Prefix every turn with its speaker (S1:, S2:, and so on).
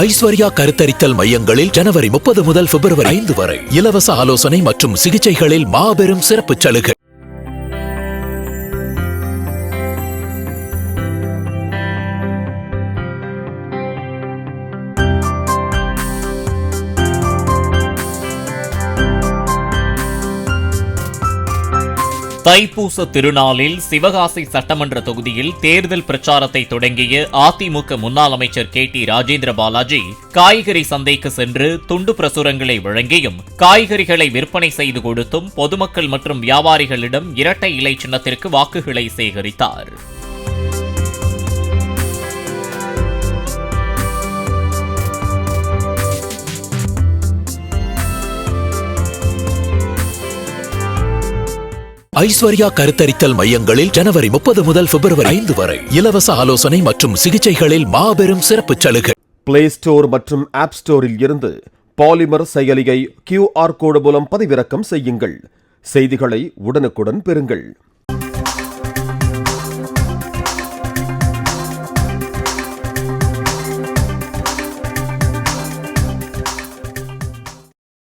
S1: ஐஸ்வர்யா கருத்தரித்தல் மையங்களில் ஜனவரி 30 முதல் பிப்ரவரி 5 வரை இலவச ஆலோசனை மற்றும் சிகிச்சைகளில் மாபெரும் சிறப்பு சலுகை.
S2: தைப்பூச திருநாளில் சிவகாசி சட்டமன்ற தொகுதியில் தேர்தல் பிரச்சாரத்தை தொடங்கிய அதிமுக முன்னாள் அமைச்சர் KT ராஜேந்திர பாலாஜி காய்கறி சந்தைக்கு சென்று துண்டு பிரசுரங்களை வழங்கியும் காய்கறிகளை விற்பனை செய்து கொடுத்தும் பொதுமக்கள் மற்றும் வியாபாரிகளிடம் இரட்டை இலை சின்னத்திற்கு வாக்குகளை சேகரித்தார்.
S1: ஐஸ்வர்யா கருத்தரித்தல் மையங்களில் ஜனவரி 30 முதல் பிப்ரவரி 5 வரை இலவச ஆலோசனை மற்றும் சிகிச்சைகளில் மாபெரும் சிறப்பு சலுகை.
S3: பிளே ஸ்டோர் மற்றும் ஆப் ஸ்டோரில் இருந்து பாலிமர் செயலியை QR கோடு மூலம் பதிவிறக்கம் செய்யுங்கள். செய்திகளை உடனுக்குடன் பெறுங்கள்.